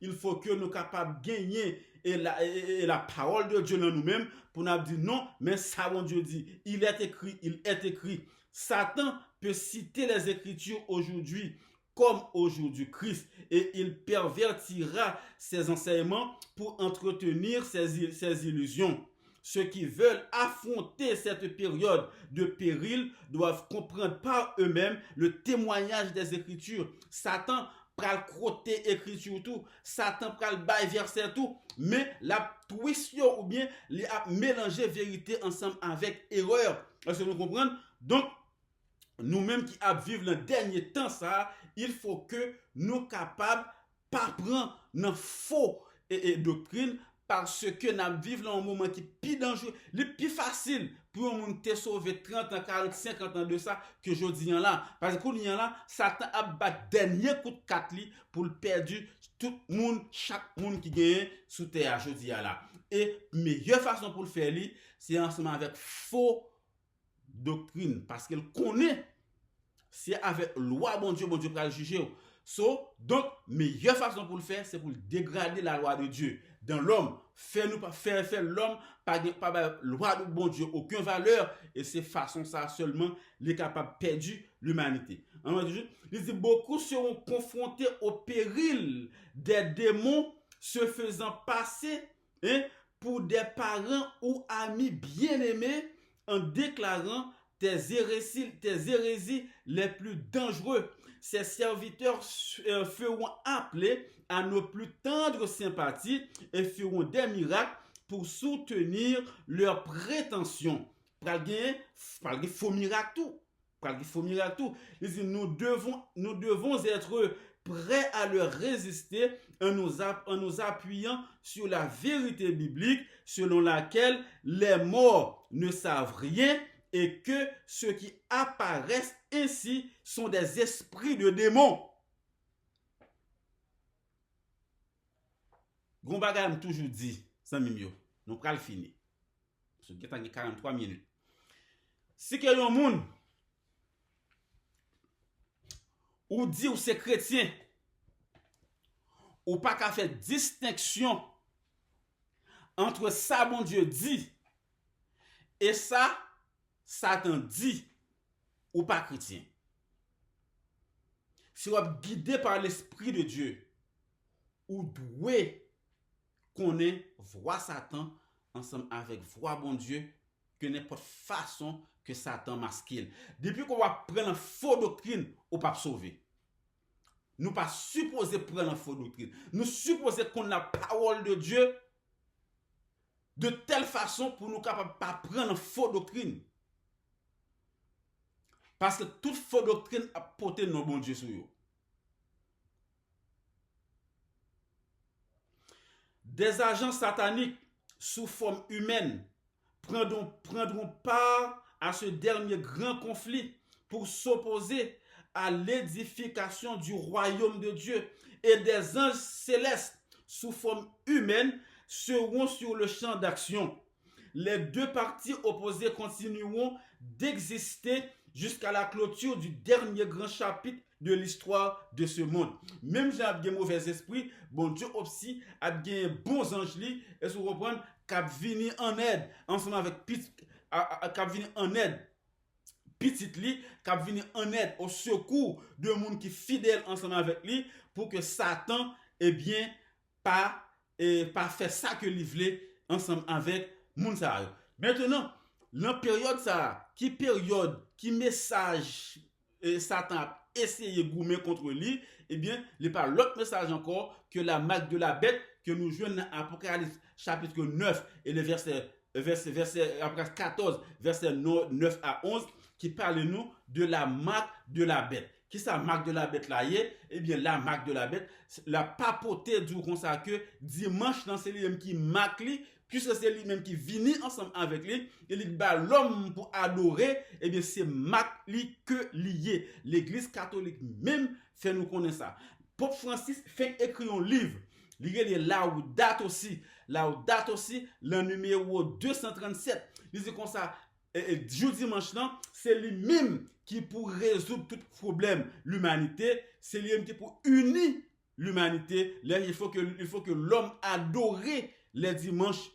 il faut que nous soyons capables de gagner et la parole de Dieu dans nous-mêmes pour nous dire non, mais ça, mon Dieu dit, il est écrit. Satan peut citer les Écritures aujourd'hui comme aujourd'hui Christ, et il pervertira ses enseignements pour entretenir ses illusions. Ceux qui veulent affronter cette période de péril doivent comprendre par eux-mêmes le témoignage des Écritures. Satan pral crotter Écriture tout, Satan pral bail verset tout, mais la twist ou bien la mélanger vérité ensemble avec erreur. Est-ce que nous comprenons? Donc, nous-mêmes qui vivons le dernier temps, ça, il faut que nous capables pas prendre nos faux doctrines, parce que nous vivons dans un moment qui est plus dangereux, le plus facile pour un monde te sauver 30 ans, 40, 50 ans de ça que je dis là. Parce que là, Satan a battu dernier coup de 4 pour le perdre tout le monde, chaque monde qui gagne sous terre, je dis là. Et meilleure façon pour le faire, c'est ensemble avec faux doctrine, parce qu'elle connaît, c'est avec loi bon Dieu pour le juger. Donc, meilleure façon pour le faire, c'est pour dégrader la loi de Dieu dans l'homme. Faire l'homme pas loi de bon Dieu, aucune valeur, et c'est façon ça seulement les capables perdre l'humanité. Il dit beaucoup seront confrontés au péril des démons se faisant passer pour des parents ou amis bien-aimés en déclarant tes hérésies les plus dangereux. Ces serviteurs feront appeler à nos plus tendres sympathies et feront des miracles pour soutenir leurs prétentions. Pral faux miracle tout. Nous devons être prêts à leur résister en nous appuyant sur la vérité biblique selon laquelle les morts ne savent rien et que ceux qui apparaissent ainsi sont des esprits de démons. Gombaga m'a toujours dit, sans mimio, nous pral fini. Ce qui est 43 minutes. Si qu'il y a un monde ou dit ou c'est chrétien, ou pas qu'à faire distinction entre ça, mon Dieu dit, et ça, Satan dit, ou pas chrétien. Si vous êtes guidé par l'Esprit de Dieu, ou doué connaît voix Satan ensemble avec voix bon Dieu, que n'importe façon que Satan masque. Depuis qu'on va prendre une fausse doctrine, on ne peut pas sauver. Nous ne pas supposer prendre une fausse doctrine. Nous supposons qu'on a la parole de Dieu de telle façon pour nous capables pas prendre une fausse doctrine. Parce que toute fausse doctrine a porté nos bon Dieu sur eux. Des agents sataniques sous forme humaine prendront part à ce dernier grand conflit pour s'opposer à l'édification du royaume de Dieu, et des anges célestes sous forme humaine seront sur le champ d'action. Les deux parties opposées continueront d'exister jusqu'à la clôture du dernier grand chapitre de l'histoire de ce monde. Même j'ai un mauvais esprit, bon Dieu aussi a bien bons anges et se reprendre qu'à venir en aide ensemble avec qu'à venir en aide petit li, qu'à venir en aide au secours de monde qui fidèle ensemble avec lui pour que Satan pas faire ça que lui voulait ensemble avec monde ça. Maintenant, la période ça, qui message Satan a essayé de goumer contre lui, eh bien, il n'y a pas l'autre message encore que la marque de la bête que nous jouons dans Apocalypse chapitre 9 et le verset Apocalypse 14, verset 9 à 11, qui parle nous de la marque de la bête. Qui est la marque de la bête là? Eh bien, la marque de la bête, la papauté du comme ça que dimanche, dans c'est lui-même qui marque lui, puisque c'est lui-même qui vient ensemble avec lui, et il bat l'homme pour adorer, eh bien, c'est marque lui que lié. L'église catholique même fait nous connaître ça. Pope Francis fait écrire un livre. Il y a Laudato Si. Laudato Si, le numéro 237. Il dit comme ça, jour dimanche, c'est lui-même qui pour résoudre tout problème l'humanité, c'est lui-même qui pour unir l'humanité. Là, il faut que l'homme adore les dimanches.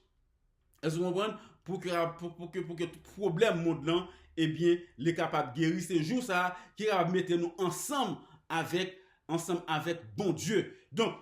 Est-ce que vous comprenez? Pour que tout problème monde là, eh bien, les capables de guérir ces jours ça, qui va mettre nous ensemble avec bon Dieu. Donc,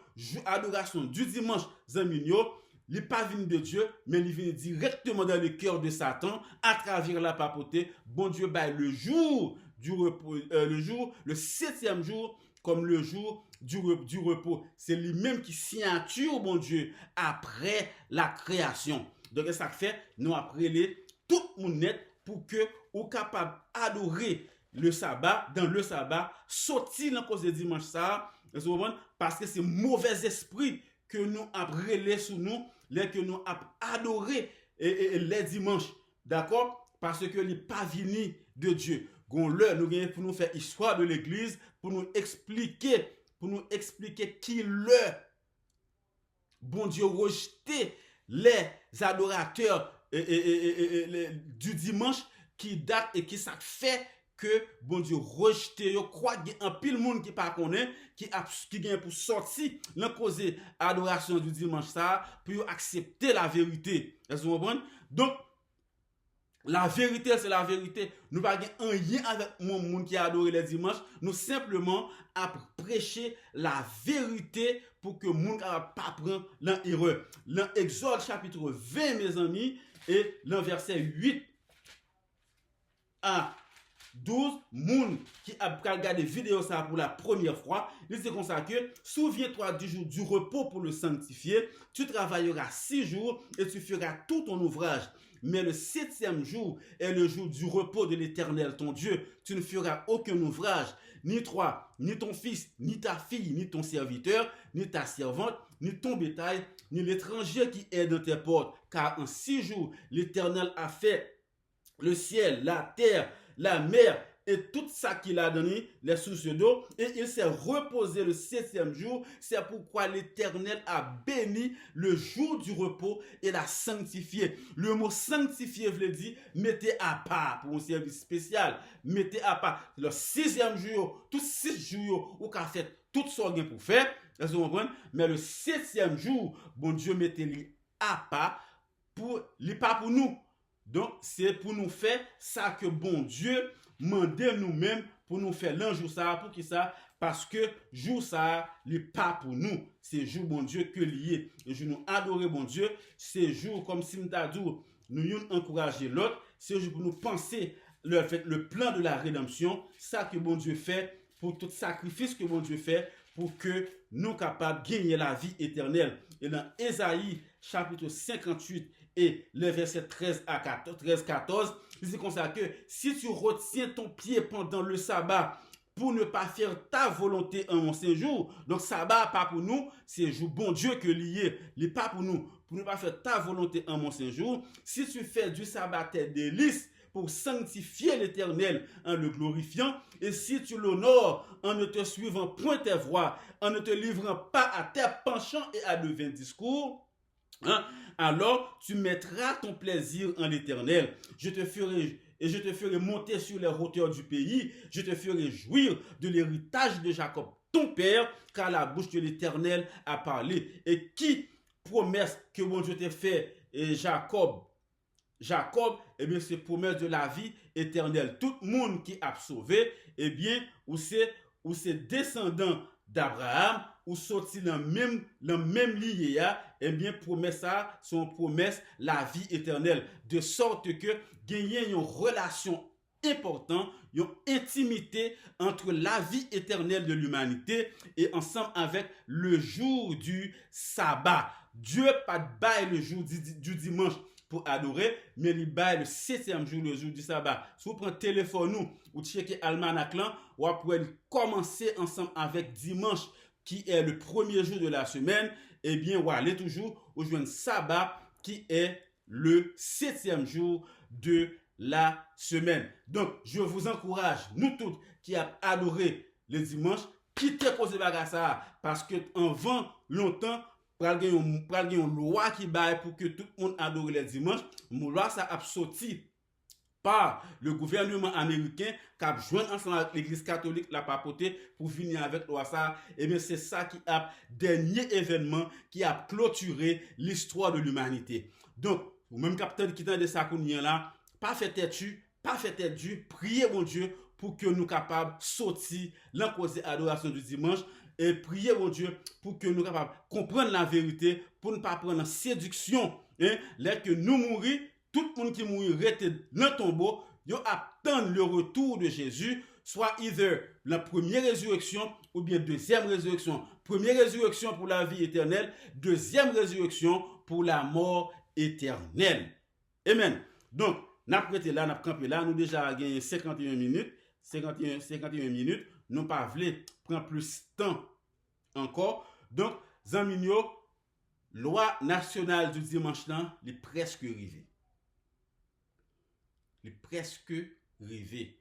adoration du dimanche, Zamigno, il n'est pas venu de Dieu, mais il vient directement dans le cœur de Satan à travers la papauté. Bon Dieu, le jour du repos, le 7e jour, comme le jour du repos. C'est lui-même qui signature, bon Dieu, après la création. Donc, ça fait, nous apprenons tout le monde net pour que vous capable d'adorer le sabbat, dans le sabbat, sortir dans cause de dimanche ça, parce que c'est mauvais esprit que nous apprenons sous nous, que nous adoré les dimanches, d'accord? Parce que n'est pas venu de Dieu. Nous gagnons pour nous faire histoire de l'église, pour nous expliquer qui le bon Dieu rejeté les adorateurs du dimanche qui date et qui ça fait que bon Dieu rejeté. Je crois qu'il y a un pile monde qui pas connaît qui vient pour sortir la cause adoration du dimanche ça pour accepter la vérité. Est-ce que vous comprenez? Donc la vérité, c'est la vérité. Nous n'avons pas un lien avec mon monde qui a adoré les dimanches. Nous simplement à prêcher la vérité pour que le monde ne pas prendre l'erreur. Dans Exode chapitre 20, mes amis, et dans verset 8 à 12, moun qui a regardé vidéo ça pour la première fois, il dit comme ça que souviens-toi du jour du repos pour le sanctifier, tu travailleras 6 jours et tu feras tout ton ouvrage. Mais le 7e jour est le jour du repos de l'Éternel, ton Dieu. Tu ne feras aucun ouvrage, ni toi, ni ton fils, ni ta fille, ni ton serviteur, ni ta servante, ni ton bétail, ni l'étranger qui est dans tes portes. Car en 6 jours, l'Éternel a fait le ciel, la terre, la mer et tout ça qu'il a donné, les sources d'eau, et il s'est reposé le 7e jour. C'est pourquoi l'Éternel a béni le jour du repos et l'a sanctifié. Le mot sanctifié veut dire mettez à part pour un service spécial. Mettez à part. Le 6e jour, tous 6 jours, où qu'a fait tout ce qu'on pour faire, est-ce que vous comprenez? Mais le 7e jour, bon Dieu mettez-le à part pour les pas pour nous. Donc, c'est pour nous faire ça que bon Dieu mande nous-mêmes pour nous faire l'enjour ça, pour qui ça? Parce que jour ça, n'est pas pour nous. C'est jour bon Dieu que lié. Et je nous adorer bon Dieu. C'est jour comme si nous encourager l'autre. C'est jour pour nous penser le plan de la rédemption. Ça que bon Dieu fait pour tout sacrifice que bon Dieu fait pour que nous capables de gagner la vie éternelle. Et dans Ésaïe chapitre 58 et le verset 13 à 14, il dit comme ça que si tu retiens ton pied pendant le sabbat pour ne pas faire ta volonté en mon séjour, donc sabbat pas pour nous, c'est jour bon Dieu que lié, n'est pas pour nous, pour ne pas faire ta volonté en mon séjour. Si tu fais du sabbat tes délices pour sanctifier l'Éternel en le glorifiant, et si tu l'honores en ne te suivant point tes voies, en ne te livrant pas à tes penchants et à de vains discours, alors tu mettras ton plaisir en l'Éternel. Je te ferai monter sur les hauteurs du pays. Je te ferai jouir de l'héritage de Jacob, ton père, car la bouche de l'Éternel a parlé. Et qui promesse que mon Dieu t'a fait, et Jacob, eh bien, c'est promesse de la vie éternelle. Tout le monde qui a sauvé, eh bien, ou c'est descendant d'Abraham, ou sorti dans le même lié, eh bien, promesse ça, son promesse, la vie éternelle. De sorte que, gagner une relation important, une intimité entre la vie éternelle de l'humanité et ensemble avec le jour du sabbat. Dieu pas de bail le jour du dimanche pour adorer, mais il bail le 7e jour, le jour du sabbat. Si vous prenez le téléphone ou checker almanach là, vous pouvez commencer ensemble avec dimanche qui est le premier jour de la semaine, eh bien, vous allez toujours au jour sabbat qui est le 7e jour de la semaine. Donc, je vous encourage, nous tous qui avons adoré le dimanche, quittez cause bagarre ça parce que avant longtemps pral gen yon loi qui bail pour que tout le monde adore le dimanche. Mon loi ça a sorti par le gouvernement américain qui a joint ensemble avec l'église catholique la papauté pour venir avec loi ça. Et bien c'est ça qui a dernier événement qui a clôturé l'histoire de l'humanité. Donc, ou même capitaine qui t'a de ça qu'on y là, pas fait tête du, priez mon Dieu pour que nous capables sortir l'encause adoration du dimanche et priez mon Dieu pour que nous capables comprendre la vérité, pour ne pas prendre la séduction, hein, là que nous mourir, tout le monde qui mourit reste dans le tombeau, ils attendent le retour de Jésus, soit either la première résurrection ou bien deuxième résurrection. Première résurrection pour la vie éternelle, deuxième résurrection pour la mort éternelle. Amen. Donc, nous avons prêté là, nous avons campé là, nous déjà gagné 51 minutes. 51 minutes. Nous pas voulu prendre plus de temps encore. Donc, Zamigno, loi nationale du dimanche là, il est presque arrivé. Il est presque arrivé.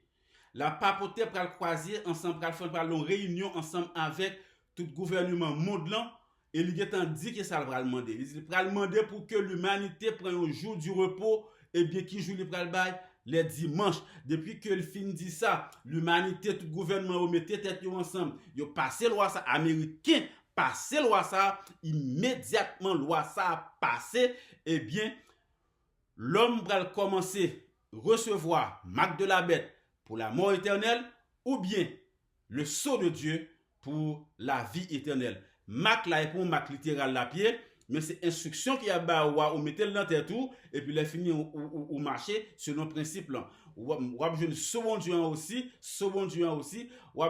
La papauté pour le croiser ensemble, pour faire une réunion ensemble avec tout le gouvernement mondial. Et il a dit que ça va le demander. Il va le demander pour que l'humanité prenne un jour du repos. Et bien, qui joue le bail les dimanches. Depuis que le film dit ça, l'humanité, tout le gouvernement, mettait tête ensemble. Ils ont passé loi ça, américain, passé loi ça, immédiatement loi ça a passé. Eh bien, l'homme va commencer à recevoir marque de la bête pour la mort éternelle ou bien le sceau de Dieu pour la vie éternelle. Marque là est pour marque littérale la pied. Mais c'est instruction qui a ba ou mettez le dans tête tout et puis les fini ou marcher selon principe là. Ou jeune second Dieu aussi, ou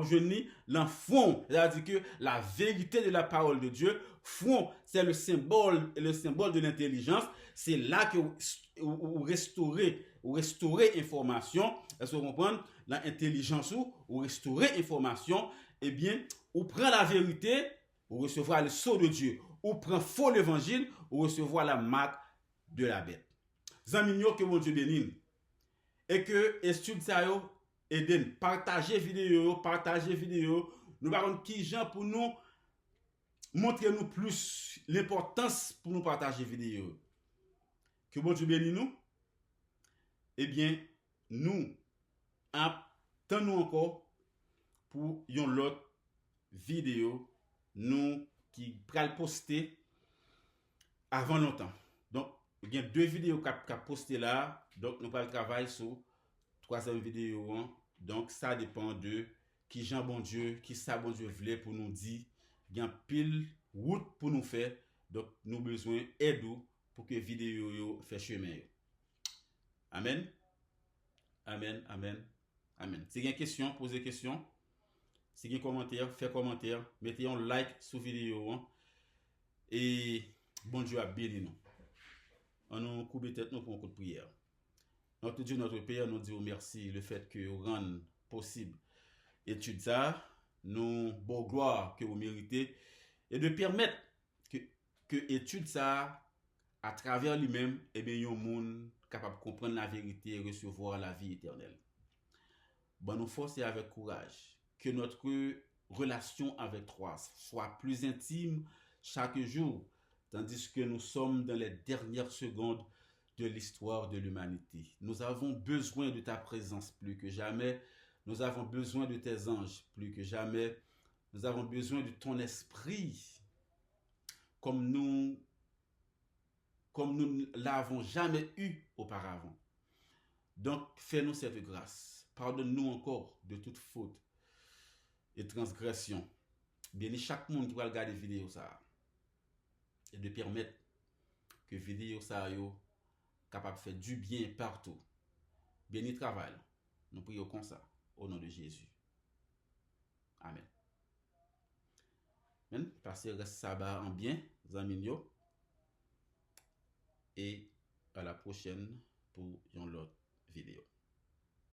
jeune l'enfant, c'est-à-dire que la vérité de la parole de Dieu, fond, c'est le symbole de l'intelligence, c'est là que vous restaurer information, est-ce que vous comprenez l'intelligence ou restaurer information, eh bien, ou prend la vérité ou recevoir le sceau de Dieu, ou prend faux l'évangile, ou recevoir la marque de la bête. Zamigno que mon Dieu bénisse. Et que étude ça yo aide partager vidéo, nous parlons qui gens pour nous montrer nous plus l'importance pour nous partager vidéo. Que mon Dieu bénisse nous. Eh bien, nous attendons encore pour une autre vidéo nous qui pral poster avant longtemps. Donc, il y a 2 vidéos qui posté là. Donc, nous pral travailler sur 3e vidéo. Hein. Donc, ça dépend de qui Jean bon Dieu, qui ça bon Dieu voulait pour nous dire. Il y a pile route pour nous faire. Donc, nous besoin d'aide pour que vidéo yo fait chemin. Amen. Amen, amen, amen. Si vous avez une question, posez question. Si vous avez un commentaire, faites commentaire. Mettez un like sur la vidéo. Hein. Et bon Dieu a béni nous. On nous coupe tête nous pour un coup de prière. Notre Dieu, notre Père, nous disons merci le fait que vous rendez possible étude ça, nous bon gloire que vous méritez et de permettre que étude ça à travers lui-même et bien un monde capable de comprendre la vérité et recevoir la vie éternelle. Bon nous forcer avec courage que notre relation avec toi soit plus intime chaque jour, tandis que nous sommes dans les dernières secondes de l'histoire de l'humanité. Nous avons besoin de ta présence plus que jamais. Nous avons besoin de tes anges plus que jamais. Nous avons besoin de ton esprit comme nous l'avons jamais eu auparavant. Donc, fais-nous cette grâce. Pardonne-nous encore de toute faute et transgression. Bénis chaque monde qui va regarder la vidéo ça. Et de permettre que la vidéo ça yo capable de faire du bien partout. béni travail. Nous prions comme ça, au nom de Jésus. Amen. Amen. Passez le sabbat en bien, amis yo. Et à la prochaine pour une autre